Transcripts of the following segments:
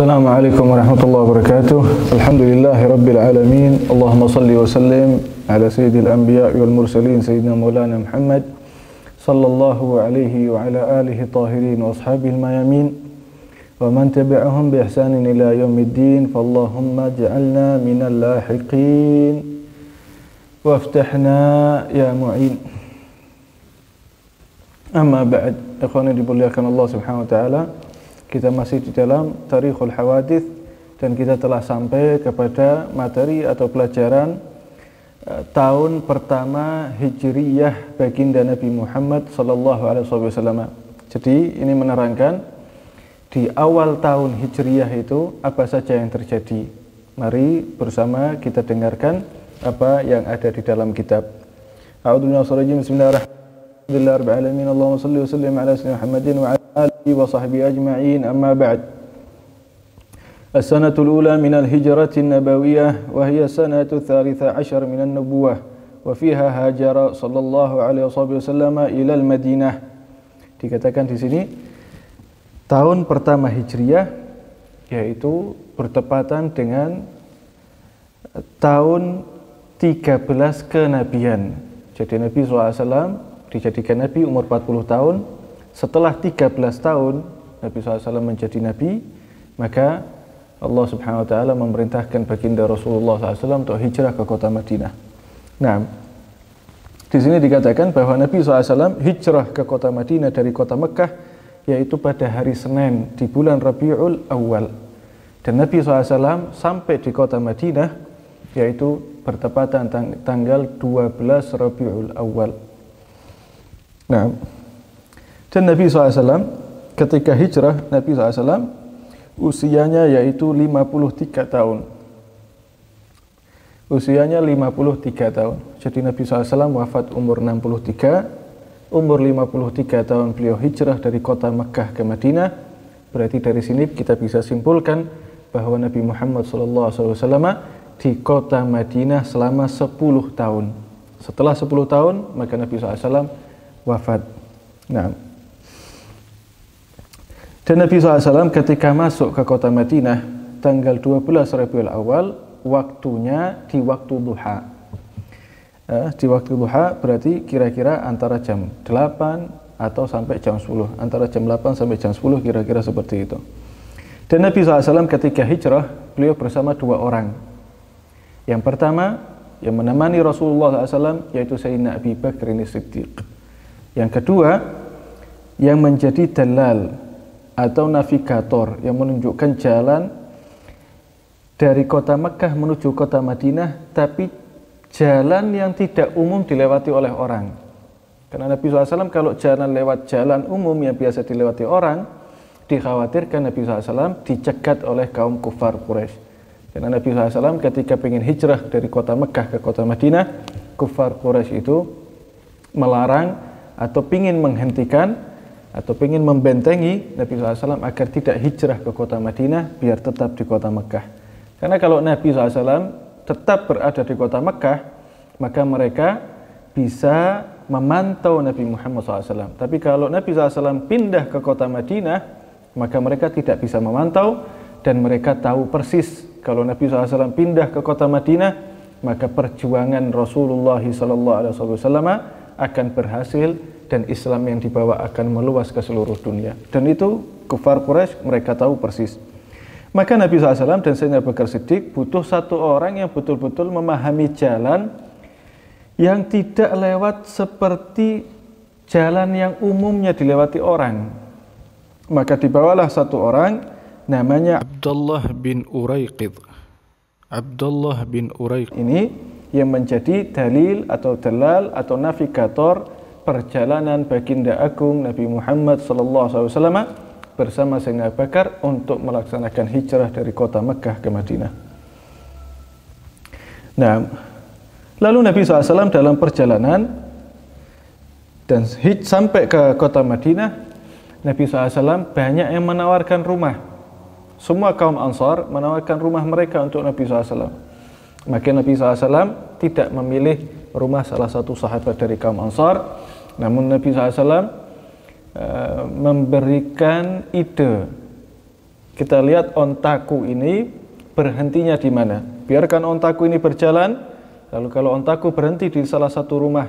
Assalamualaikum warahmatullahi wabarakatuh. Alhamdulillahi rabbil alamin. Allahumma salli wa sallim ala sayyidil anbiya wal mursalin sayyidina maulana Muhammad sallallahu alaihi wa ala alihi tahirin wa ashabihi mayamin wa man tabi'ahum bi ihsanin ila yaumiddin. Fallahumma ij'alna minal lahiqin waftahna ya mu'in. Amma ba'd, ikhwani dimuliakan Allah Subhanahu wa taala. Kita masih di dalam Tarikhul Hawadits dan kita telah sampai kepada materi atau pelajaran tahun pertama Hijriyah baginda Nabi Muhammad sallallahu alaihi wasallam. Jadi ini menerangkan di awal tahun Hijriyah itu apa saja yang terjadi. Mari bersama kita dengarkan apa yang ada di dalam kitab. A'udzu billahi minasyaitonir rajim. Bismillahirrahmanirrahim. Allahumma shalli wa sallim ala sayyidina Muhammadin wa آله وصحبه أجمعين. أما بعد، السنة الأولى من الهجرة النبوية وهي السنة الثالثة عشر من النبوة وفيها هاجر صلى الله عليه وسلم إلى المدينة. Dikatakan di sini tahun pertama Hijriyah yaitu bertepatan dengan tahun 13 kenabian. Jadi Nabi SAW dijadikan Nabi umur 40 tahun. Setelah 13 tahun Nabi SAW menjadi Nabi, maka Allah Subhanahu Wa Taala memerintahkan baginda Rasulullah SAW untuk hijrah ke kota Madinah. Nah, di sini dikatakan bahwa Nabi SAW hijrah ke kota Madinah dari kota Mekah, yaitu pada hari Senin di bulan Rabiul Awal. Dan Nabi SAW sampai di kota Madinah, yaitu bertepatan tanggal 12 Rabiul Awal. Nah, dan Nabi SAW ketika hijrah, Nabi SAW usianya yaitu 53 tahun. Usianya 53 tahun. Jadi Nabi SAW wafat umur 63. Umur 53 tahun beliau hijrah dari kota Mekah ke Madinah. Berarti dari sini kita bisa simpulkan bahwa Nabi Muhammad SAW di kota Madinah selama 10 tahun. Setelah 10 tahun maka Nabi SAW wafat. Nah, dan Nabi SAW ketika masuk ke kota Madinah tanggal 12 Rabiul Awal, waktunya di waktu duha. Di waktu duha berarti kira-kira antara jam 8 atau sampai jam 10. Antara jam 8 sampai jam 10 kira-kira seperti itu. Dan Nabi SAW ketika hijrah, beliau bersama dua orang. Yang pertama yang menemani Rasulullah SAW yaitu Sayyidina Abi Bakr As-Siddiq. Yang kedua yang menjadi dalal atau navigator yang menunjukkan jalan dari kota Mekah menuju kota Madinah, tapi jalan yang tidak umum dilewati oleh orang. Karena Nabi SAW kalau jalan lewat jalan umum yang biasa dilewati orang, dikhawatirkan Nabi SAW dicegat oleh kaum kufar Quraisy. Karena Nabi SAW ketika ingin hijrah dari kota Mekah ke kota Madinah, kufar Quraisy itu melarang atau ingin menghentikan atau ingin membentengi Nabi SAW agar tidak hijrah ke kota Madinah, biar tetap di kota Mekah. Karena kalau Nabi SAW tetap berada di kota Mekah, maka mereka bisa memantau Nabi Muhammad SAW. Tapi kalau Nabi SAW pindah ke kota Madinah, maka mereka tidak bisa memantau, dan mereka tahu persis kalau Nabi SAW pindah ke kota Madinah, maka perjuangan Rasulullah SAW akan berhasil dan Islam yang dibawa akan meluas ke seluruh dunia. Dan itu kufar Quraisy mereka tahu persis. Maka Nabi SAW dan Sayyidina Abu Bakar Siddiq butuh satu orang yang betul-betul memahami jalan yang tidak lewat seperti jalan yang umumnya dilewati orang. Maka dibawalah satu orang namanya Abdullah bin Uraiqid. Abdullah bin Uraiqid ini yang menjadi dalil atau dalal atau navigator perjalanan baginda agung Nabi Muhammad SAW bersama Sayyidina Abu Bakar untuk melaksanakan hijrah dari kota Mekah ke Madinah. Nah, lalu Nabi SAW dalam perjalanan dan sampai ke kota Madinah, Nabi SAW banyak yang menawarkan rumah. Semua kaum Ansar menawarkan rumah mereka untuk Nabi SAW. Maka Nabi SAW tidak memilih rumah salah satu sahabat dari kaum Ansar, namun Nabi SAW memberikan ide Kita lihat ontaku ini berhentinya di mana. Biarkan ontaku ini berjalan, lalu kalau ontaku berhenti di salah satu rumah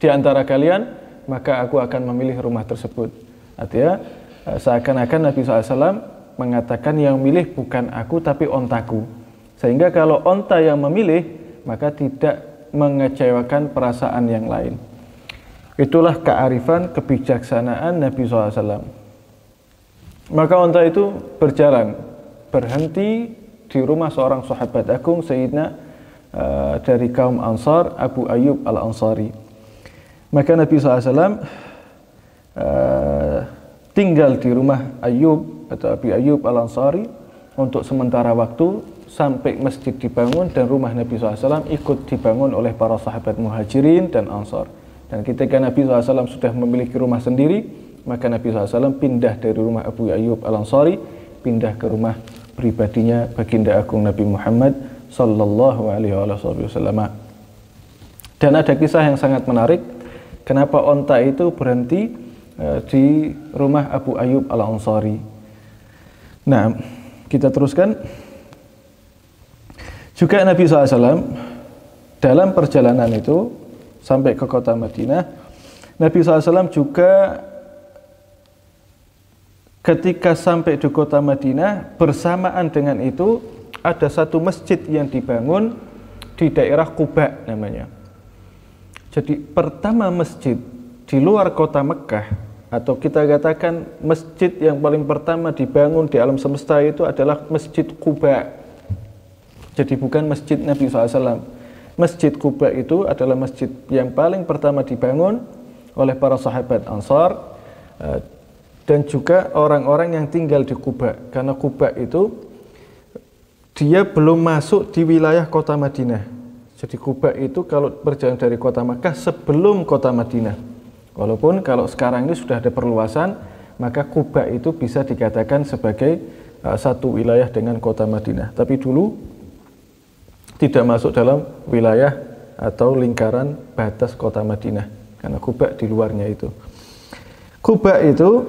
di antara kalian, maka aku akan memilih rumah tersebut. Artinya seakan-akan Nabi SAW mengatakan yang milih bukan aku tapi ontaku. Sehingga kalau onta yang memilih, maka tidak mengecewakan perasaan yang lain. Itulah kearifan, kebijaksanaan Nabi SAW. Maka onta itu berjalan, berhenti di rumah seorang sahabat agung, Sayyidina dari kaum Ansar, Abu Ayyub Al-Ansari. Maka Nabi SAW tinggal di rumah Ayyub atau Abu Ayyub Al-Ansari untuk sementara waktu sampai masjid dibangun dan rumah Nabi SAW ikut dibangun oleh para sahabat Muhajirin dan Ansar. Dan ketika Nabi SAW sudah memiliki rumah sendiri, maka Nabi SAW pindah dari rumah Abu Ayyub Al-Ansari, pindah ke rumah pribadinya baginda agung Nabi Muhammad sallallahu alaihi wasallam. Dan ada kisah yang sangat menarik, kenapa onta itu berhenti di rumah Abu Ayyub Al-Ansari. Nah, kita teruskan. Juga Nabi SAW dalam perjalanan itu sampai ke kota Madinah, Nabi SAW juga ketika sampai di kota Madinah, bersamaan dengan itu ada satu masjid yang dibangun di daerah Quba namanya. Jadi pertama masjid di luar kota Mekah, atau kita katakan masjid yang paling pertama dibangun di alam semesta itu adalah Masjid Quba. Jadi bukan masjid Nabi SAW. Masjid Quba itu adalah masjid yang paling pertama dibangun oleh para sahabat Ansar dan juga orang-orang yang tinggal di Quba. Karena Quba itu dia belum masuk di wilayah kota Madinah. Jadi Quba itu kalau berjalan dari kota Makkah sebelum kota Madinah. Walaupun kalau sekarang ini sudah ada perluasan, maka Quba itu bisa dikatakan sebagai satu wilayah dengan kota Madinah. Tapi dulu tidak masuk dalam wilayah atau lingkaran batas kota Madinah, karena Quba di luarnya itu. Quba itu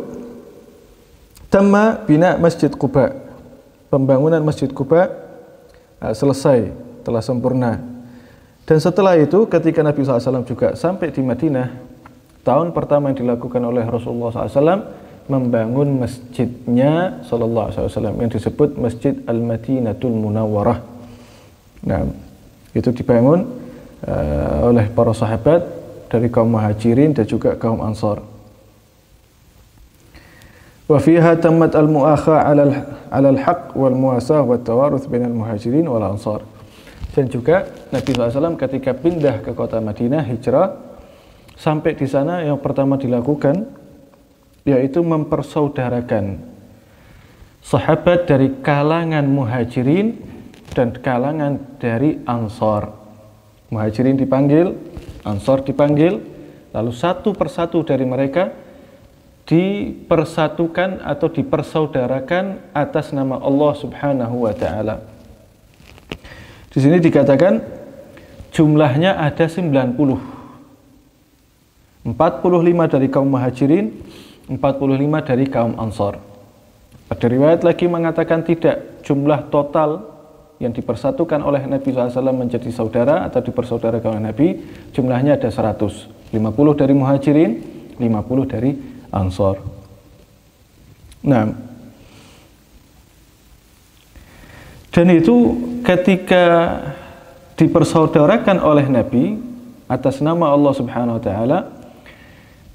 tamma bina Masjid Quba. Pembangunan Masjid Quba selesai, telah sempurna. Dan setelah itu ketika Nabi SAW juga sampai di Madinah, tahun pertama yang dilakukan oleh Rasulullah SAW membangun masjidnya Sallallahu Alaihi Wasallam yang disebut Masjid Al-Madinatul Munawwarah. Nah, itu dibangun oleh para sahabat dari kaum Muhajirin dan juga kaum Ansar. Wa fiha tammat al-mu'akha 'ala al-haqq wal muwasah wat tawaruth bainal muhajirin wal ansar. Dan juga Nabi SAW ketika pindah ke kota Madinah, hijrah, sampai di sana yang pertama dilakukan yaitu mempersaudarakan sahabat dari kalangan Muhajirin dan kalangan dari Ansar. Muhajirin dipanggil, Ansar dipanggil, lalu satu persatu dari mereka dipersatukan atau dipersaudarakan atas nama Allah Subhanahu wa taala. Di sini dikatakan jumlahnya ada 90. 45 dari kaum Muhajirin, 45 dari kaum Ansar. Ada riwayat lagi mengatakan tidak, jumlah total yang dipersatukan oleh Nabi SAW menjadi saudara atau dipersaudarakan oleh Nabi, jumlahnya ada 100. 50 dari Muhajirin, 50 dari Ansar. Nah, dan itu ketika dipersaudarakan oleh Nabi atas nama Allah Subhanahu wa taala,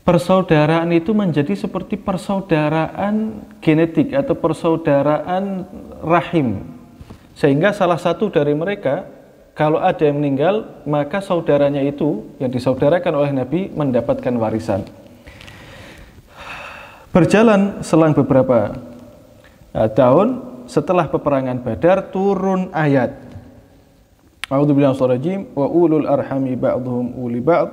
persaudaraan itu menjadi seperti persaudaraan genetik atau persaudaraan rahim. Sehingga salah satu dari mereka kalau ada yang meninggal, maka saudaranya itu yang disaudarakan oleh Nabi mendapatkan warisan. Berjalan selang beberapa tahun setelah peperangan Badar, turun ayat A'udzubillahi minasyaitonir rajim wa ulul arhami ba'dhum uli ba'd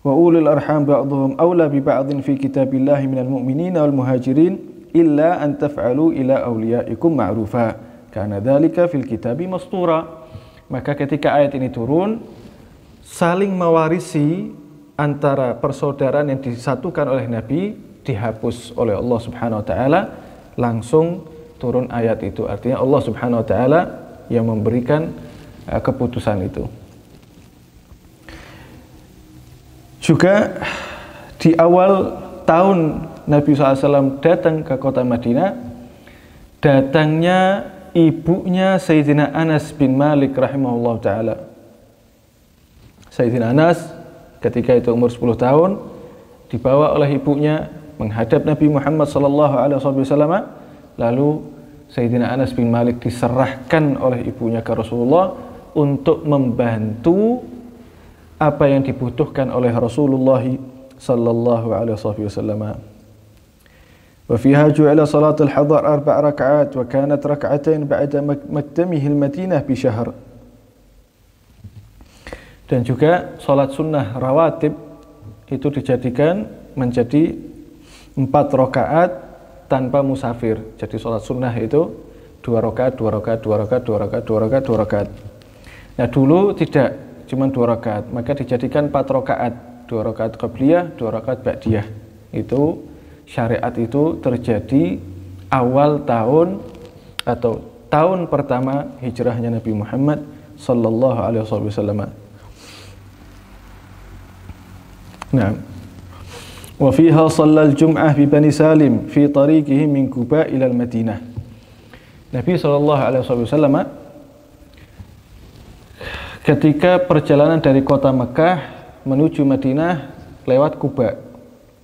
wa ulul arham ba'dhum aula bi ba'dhin fi kitabillahi minal mu'minina wal muhajirin illa an taf'alu ila awliyaikum ma'rufa kana dzalika fil kitabi mastura. Maka ketika ayat ini turun, saling mewarisi antara persaudaraan yang disatukan oleh Nabi dihapus oleh Allah Subhanahu wa taala, langsung turun ayat itu. Artinya Allah Subhanahu wa taala yang memberikan keputusan itu. Juga di awal tahun Nabi SAW datang ke kota Madinah, datangnya ibunya Sayyidina Anas bin Malik rahimahullah ta'ala. Sayyidina Anas ketika itu umur 10 tahun dibawa oleh ibunya menghadap Nabi Muhammad SAW, lalu Sayyidina Anas bin Malik diserahkan oleh ibunya ke Rasulullah untuk membantu apa yang dibutuhkan oleh Rasulullah sallallahu alaihi wasallam. Wa fiha ju'ila salat al-hadar 4 rakaat wa kanat rak'atain ba'da makdamihi al-Madinah bi syahr. Dan juga salat sunnah rawatib itu dijadikan menjadi 4 rakaat tanpa musafir. Jadi salat sunnah itu 2 rakaat, 2 rakaat, 2 rakaat, 2 rakaat, 2 rakaat, 2 rakaat. Nah, dulu tidak, cuma 2 rakaat, maka dijadikan 4 rakaat, 2 rakaat qabliyah, 2 rakaat ba'diyah. Itu syariat itu terjadi awal tahun atau tahun pertama hijrahnya Nabi Muhammad sallallahu alaihi wasallam. Nah, wa fiha shalla al-jum'ah bi Bani Salim fi tariqihi min Quba ila al-Madinah. Nabi sallallahu alaihi wasallam ketika perjalanan dari kota Mekah menuju Madinah lewat Quba.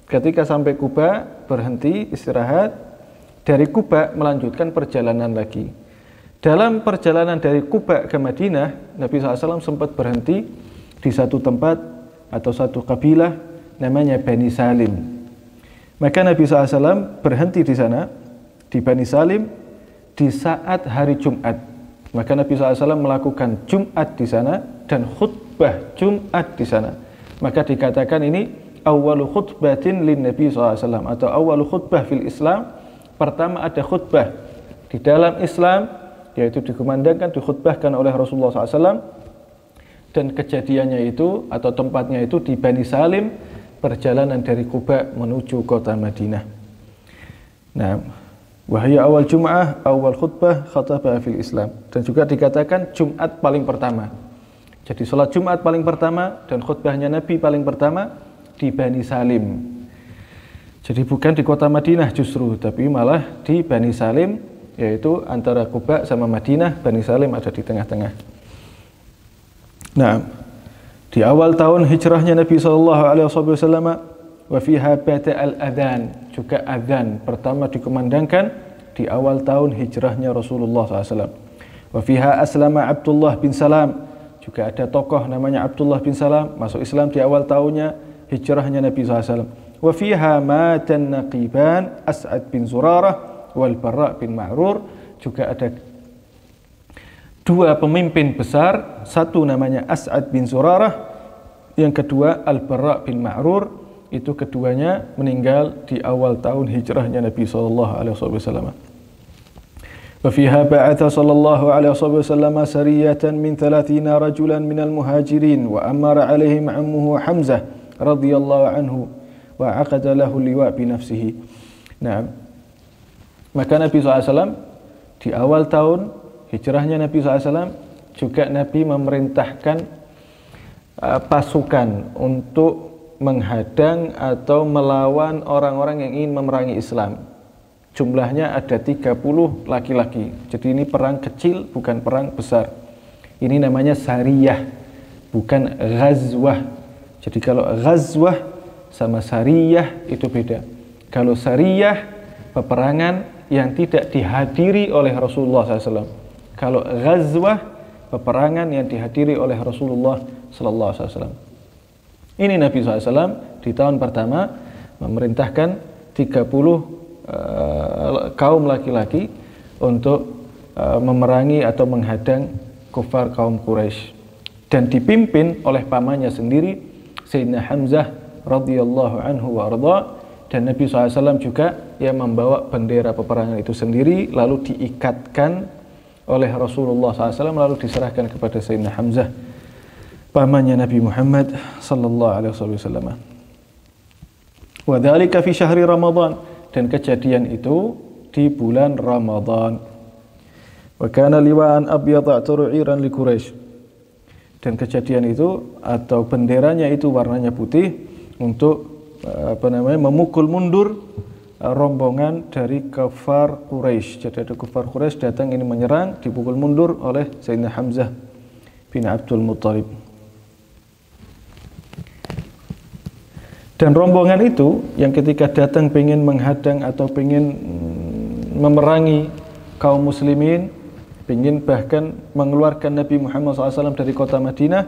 Ketika sampai Quba berhenti istirahat, dari Quba melanjutkan perjalanan lagi. Dalam perjalanan dari Quba ke Madinah, Nabi SAW sempat berhenti di satu tempat atau satu kabilah namanya Bani Salim. Maka Nabi SAW berhenti di sana, di Bani Salim, di saat hari Jumat. Maka Nabi SAW melakukan Jumat di sana dan khutbah Jumat di sana. Maka dikatakan ini awwalu khutbatin lin Nabi SAW atau awwalu khutbah fil Islam. Pertama ada khutbah di dalam Islam, yaitu dikumandangkan, dikhutbahkan oleh Rasulullah SAW. Dan kejadiannya itu atau tempatnya itu di Bani Salim, perjalanan dari Quba menuju kota Madinah. Nah, wahya awal Jum'ah, awal khutbah, khatabah fil Islam. Dan juga dikatakan Jumat paling pertama. Jadi sholat Jumat paling pertama dan khutbahnya Nabi paling pertama di Bani Salim. Jadi bukan di kota Madinah justru, tapi malah di Bani Salim, yaitu antara Quba sama Madinah. Bani Salim ada di tengah-tengah. Nah, di awal tahun hijrahnya Nabi SAW, wa fiha bada al-adhan, juga adzan pertama dikumandangkan di awal tahun hijrahnya Rasulullah SAW. Wa fiha aslama Abdullah bin Salam, juga ada tokoh namanya Abdullah bin Salam masuk Islam di awal tahunnya hijrahnya Nabi SAW. Wa fiha matan naqiban As'ad bin Zurarah wal Barra bin Ma'rur, juga ada 2 pemimpin besar, satu namanya As'ad bin Zurarah, yang kedua Al-Barra bin Ma'rur. Itu keduanya meninggal di awal tahun hijrahnya Nabi SAW. Wa fiha ba'atha sallallahu alaihi wasallam sariyatan min 30 rajulan minal muhajirin wa amara alaihim ammuhu Hamzah radhiyallahu anhu wa aqada lahu liwa bi nafsihi. Nah, maka Nabi SAW di awal tahun hijrahnya Nabi SAW juga Nabi memerintahkan pasukan untuk menghadang atau melawan orang-orang yang ingin memerangi Islam. Jumlahnya ada 30 laki-laki. Jadi ini perang kecil, bukan perang besar. Ini namanya sariyah, bukan ghazwah. Jadi kalau ghazwah sama sariyah itu beda. Kalau sariyah, peperangan yang tidak dihadiri oleh Rasulullah SAW. Kalau ghazwah, peperangan yang dihadiri oleh Rasulullah SAW. Ini Nabi SAW di tahun pertama memerintahkan 30 kaum laki-laki untuk memerangi atau menghadang kufar kaum Quraisy, dan dipimpin oleh pamannya sendiri Sayyidina Hamzah radhiyallahu anhu wa arda. Dan Nabi SAW juga yang membawa bendera peperangan itu sendiri, lalu diikatkan oleh Rasulullah SAW, lalu diserahkan kepada Sayyidina Hamzah, pamannya Nabi Muhammad sallallahu alaihi wasallam. Wa dzalika fi syahri Ramadan, dan kejadian itu di bulan Ramadan. Wa kana liwa'an abyadha tur'iran li Quraisy. Dan kejadian itu atau benderanya itu warnanya putih untuk memukul mundur rombongan dari kufar Quraisy. Jadi ada kufar Quraisy datang ini menyerang, dipukul mundur oleh Sayyidina Hamzah bin Abdul Muttalib. Dan rombongan itu yang ketika datang pengen menghadang atau pengen memerangi kaum muslimin, ingin bahkan mengeluarkan Nabi Muhammad SAW dari kota Madinah,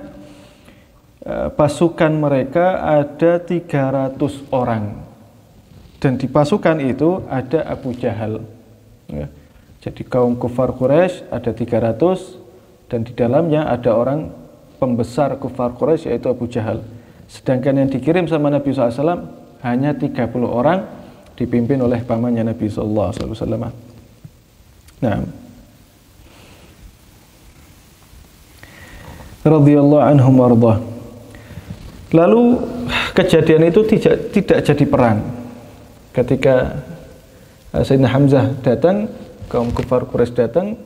pasukan mereka ada 300 orang. Dan di pasukan itu ada Abu Jahal. Ya. Jadi kaum kufar Quraisy ada 300 dan di dalamnya ada orang pembesar kufar Quraisy yaitu Abu Jahal. Sedangkan yang dikirim sama Nabi SAW hanya 30 orang dipimpin oleh pamannya Nabi SAW. Nah, radhiyallahu anhum warḍah. Lalu kejadian itu tidak jadi perang. Ketika Sayyidina Hamzah datang, kaum kufar Quraisy datang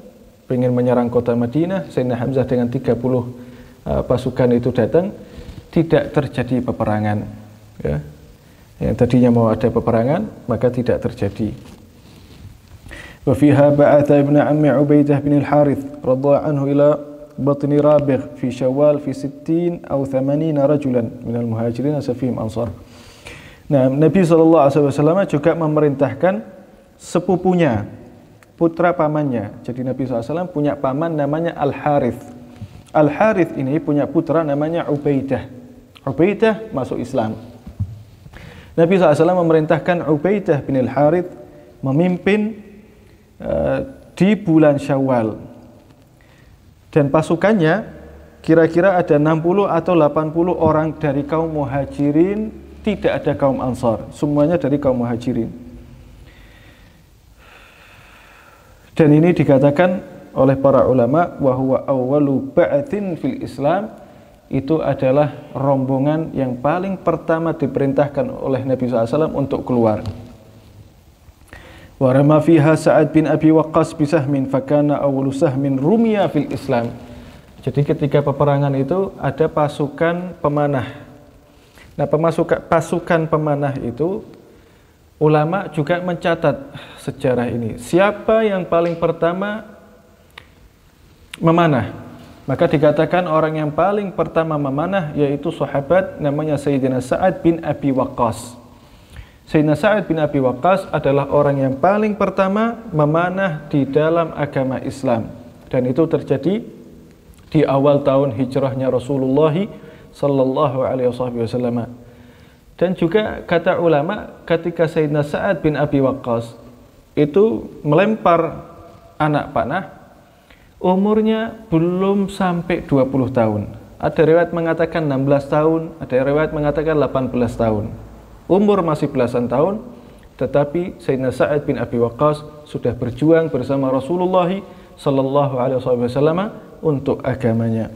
ingin menyerang kota Madinah, Sayyidina Hamzah dengan 30 pasukan itu datang, tidak terjadi peperangan, ya. Yang tadinya mau ada peperangan maka tidak terjadi. Wa fiha ba'atha ibn ammi Ubaidah bin al-Harith radhiyallahu anhu ila batni Rabigh fi Syawal fi 60 atau 80 rajulan minal muhajirin safihim ansar. Nah, Nabi SAW juga memerintahkan sepupunya, putra pamannya. Jadi Nabi SAW punya paman namanya Al-Harith. Al-Harith ini punya putra namanya Ubaidah. Ubaidah masuk Islam. Nabi SAW memerintahkan Ubaidah bin Al-Harith memimpin di bulan Syawal. Dan pasukannya kira-kira ada 60 atau 80 orang dari kaum muhajirin, tidak ada kaum ansar, semuanya dari kaum muhajirin. Dan ini dikatakan oleh para ulama bahwa awwalu ba'atsin fil Islam, itu adalah rombongan yang paling pertama diperintahkan oleh Nabi SAW untuk keluar. Wa rama fiha Sa'ad bin Abi Waqqas bisahmin fakana awwalu sahmin rumiya fil Islam. Jadi ketika peperangan itu ada pasukan pemanah. Nah, pasukan pemanah itu ulama juga mencatat sejarah ini. Siapa yang paling pertama memanah? Maka dikatakan orang yang paling pertama memanah yaitu sahabat namanya Sayyidina Sa'ad bin Abi Waqqas. Sayyidina Sa'ad bin Abi Waqqas adalah orang yang paling pertama memanah di dalam agama Islam. Dan itu terjadi di awal tahun hijrahnya Rasulullah sallallahu alaihi wasallam. Dan juga kata ulama ketika Sayyidina Sa'ad bin Abi Waqqas itu melempar anak panah, umurnya belum sampai 20 tahun. Ada riwayat mengatakan 16 tahun, ada riwayat mengatakan 18 tahun. Umur masih belasan tahun, tetapi Sayyidina Sa'ad bin Abi Waqqas sudah berjuang bersama Rasulullah sallallahu alaihi wasallam untuk agamanya.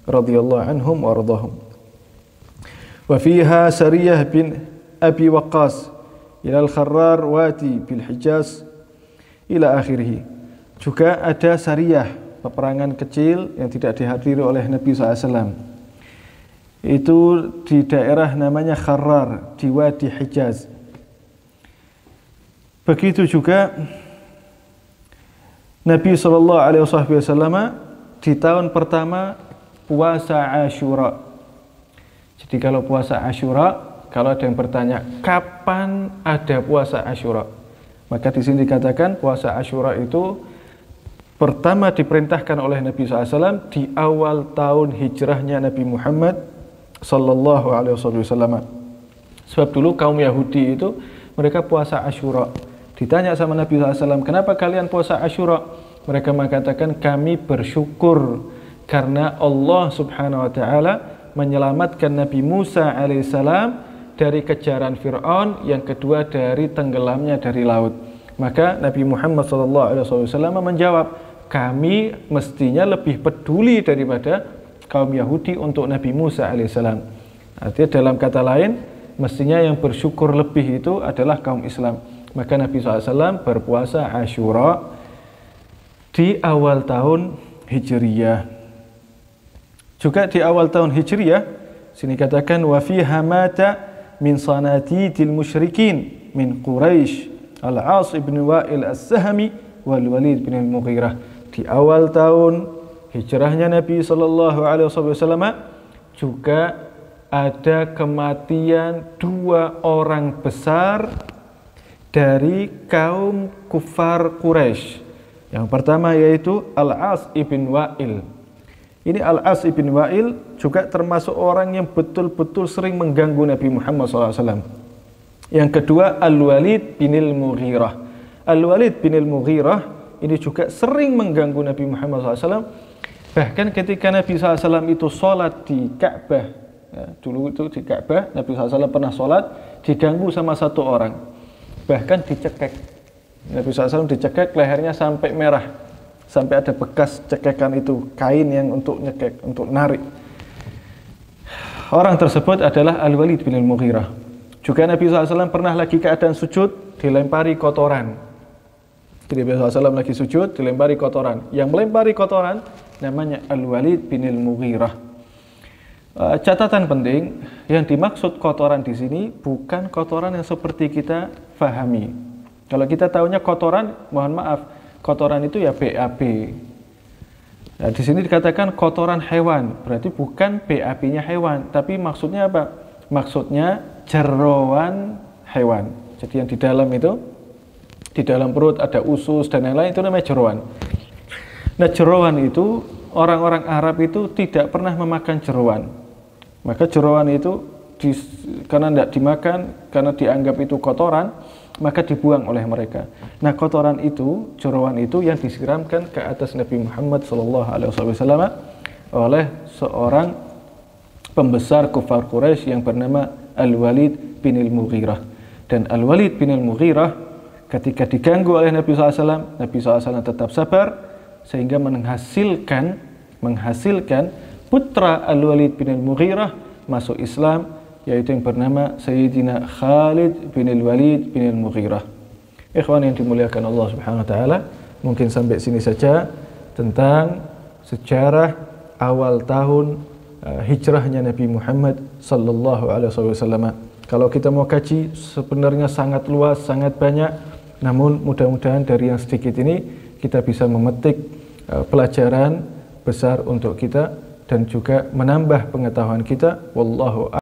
Radhiyallahu anhum wa radhahum. Wa fiha Sariyah bin Abi Waqqas ila al-Kharrar wati bil Hijaz ila akhirih. Juga ada Sariyah, peperangan kecil yang tidak dihadiri oleh Nabi SAW. Itu di daerah namanya Kharrar di Wadi Hijaz. Begitu juga Nabi SAW di tahun pertama puasa Asyura. Jadi kalau puasa Asyura, kalau ada yang bertanya kapan ada puasa Asyura, maka di sini dikatakan puasa Asyura itu pertama diperintahkan oleh Nabi SAW di awal tahun hijrahnya Nabi Muhammad sallallahu alaihi wasallam. Sebab dulu kaum Yahudi itu mereka puasa Asyura. Ditanya sama Nabi SAW, kenapa kalian puasa Asyura? Mereka mengatakan kami bersyukur karena Allah Subhanahu wa taala menyelamatkan Nabi Musa alaihissalam dari kejaran Fir'aun, yang kedua dari tenggelamnya dari laut. Maka Nabi Muhammad SAW menjawab, kami mestinya lebih peduli daripada kaum Yahudi untuk Nabi Musa alaihissalam. Artinya dalam kata lain, mestinya yang bersyukur lebih itu adalah kaum Islam. Maka Nabi SAW berpuasa Asyura di awal tahun Hijriyah. Juga di awal tahun Hijriyah, sini katakan wa fiha mata min sanatitil musyrikin min Quraisy Al-As ibn Wa'il As-Sahmi wal Walid bin Al-Mughirah. Di awal tahun hijrahnya Nabi SAW juga ada kematian dua orang besar dari kaum kufar Quraisy. Yang pertama yaitu Al-As ibn Wa'il. Ini Al-As ibn Wa'il juga termasuk orang yang betul-betul sering mengganggu Nabi Muhammad SAW. Yang kedua Al-Walid bin Al-Mughirah. Al-Walid bin Al-Mughirah ini juga sering mengganggu Nabi Muhammad SAW. Bahkan ketika Nabi SAW itu sholat di Ka'bah, ya, dulu itu di Ka'bah, Nabi SAW pernah sholat, diganggu sama satu orang. Bahkan dicekek. Nabi SAW dicekek, lehernya sampai merah. Sampai ada bekas cekekan itu, kain yang untuk nyekek, untuk narik. Orang tersebut adalah Al-Walid bin Al-Mughirah. Juga Nabi SAW pernah lagi keadaan sujud, dilempari kotoran. Jadi Nabi SAW lagi sujud, dilempari kotoran. Yang melempari kotoran namanya Al-Walid bin Al-Mughirah. Catatan penting, yang dimaksud kotoran di sini bukan kotoran yang seperti kita fahami. Kalau kita tahunya kotoran, mohon maaf, kotoran itu ya BAB. Nah, di sini dikatakan kotoran hewan, berarti bukan BAB-nya hewan, tapi maksudnya apa? Maksudnya jeroan hewan. Jadi yang di dalam itu, di dalam perut ada usus dan lain-lain, itu namanya jeroan. Nah, jeroan itu orang-orang Arab itu tidak pernah memakan jeroan. Maka jeroan itu karena tidak dimakan, karena dianggap itu kotoran, maka dibuang oleh mereka. Nah, kotoran itu, jeroan itu yang disiramkan ke atas Nabi Muhammad SAW oleh seorang pembesar kufar Quraisy yang bernama Al-Walid bin Al-Mughirah. Dan Al-Walid bin Al-Mughirah ketika diganggu oleh Nabi SAW, Nabi SAW tetap sabar sehingga menghasilkan putra Al-Walid bin Al-Mughirah masuk Islam, yaitu yang bernama Sayyidina Khalid bin Al-Walid bin Al-Mughirah. Ikhwan yang dimuliakan Allah Subhanahu wa taala, mungkin sampai sini saja tentang sejarah awal tahun hijrahnya Nabi Muhammad sallallahu alaihi wasallam. Kalau kita mau kaji sebenarnya sangat luas, sangat banyak, namun mudah-mudahan dari yang sedikit ini kita bisa memetik pelajaran besar untuk kita dan juga menambah pengetahuan kita. Wallahu a'lam.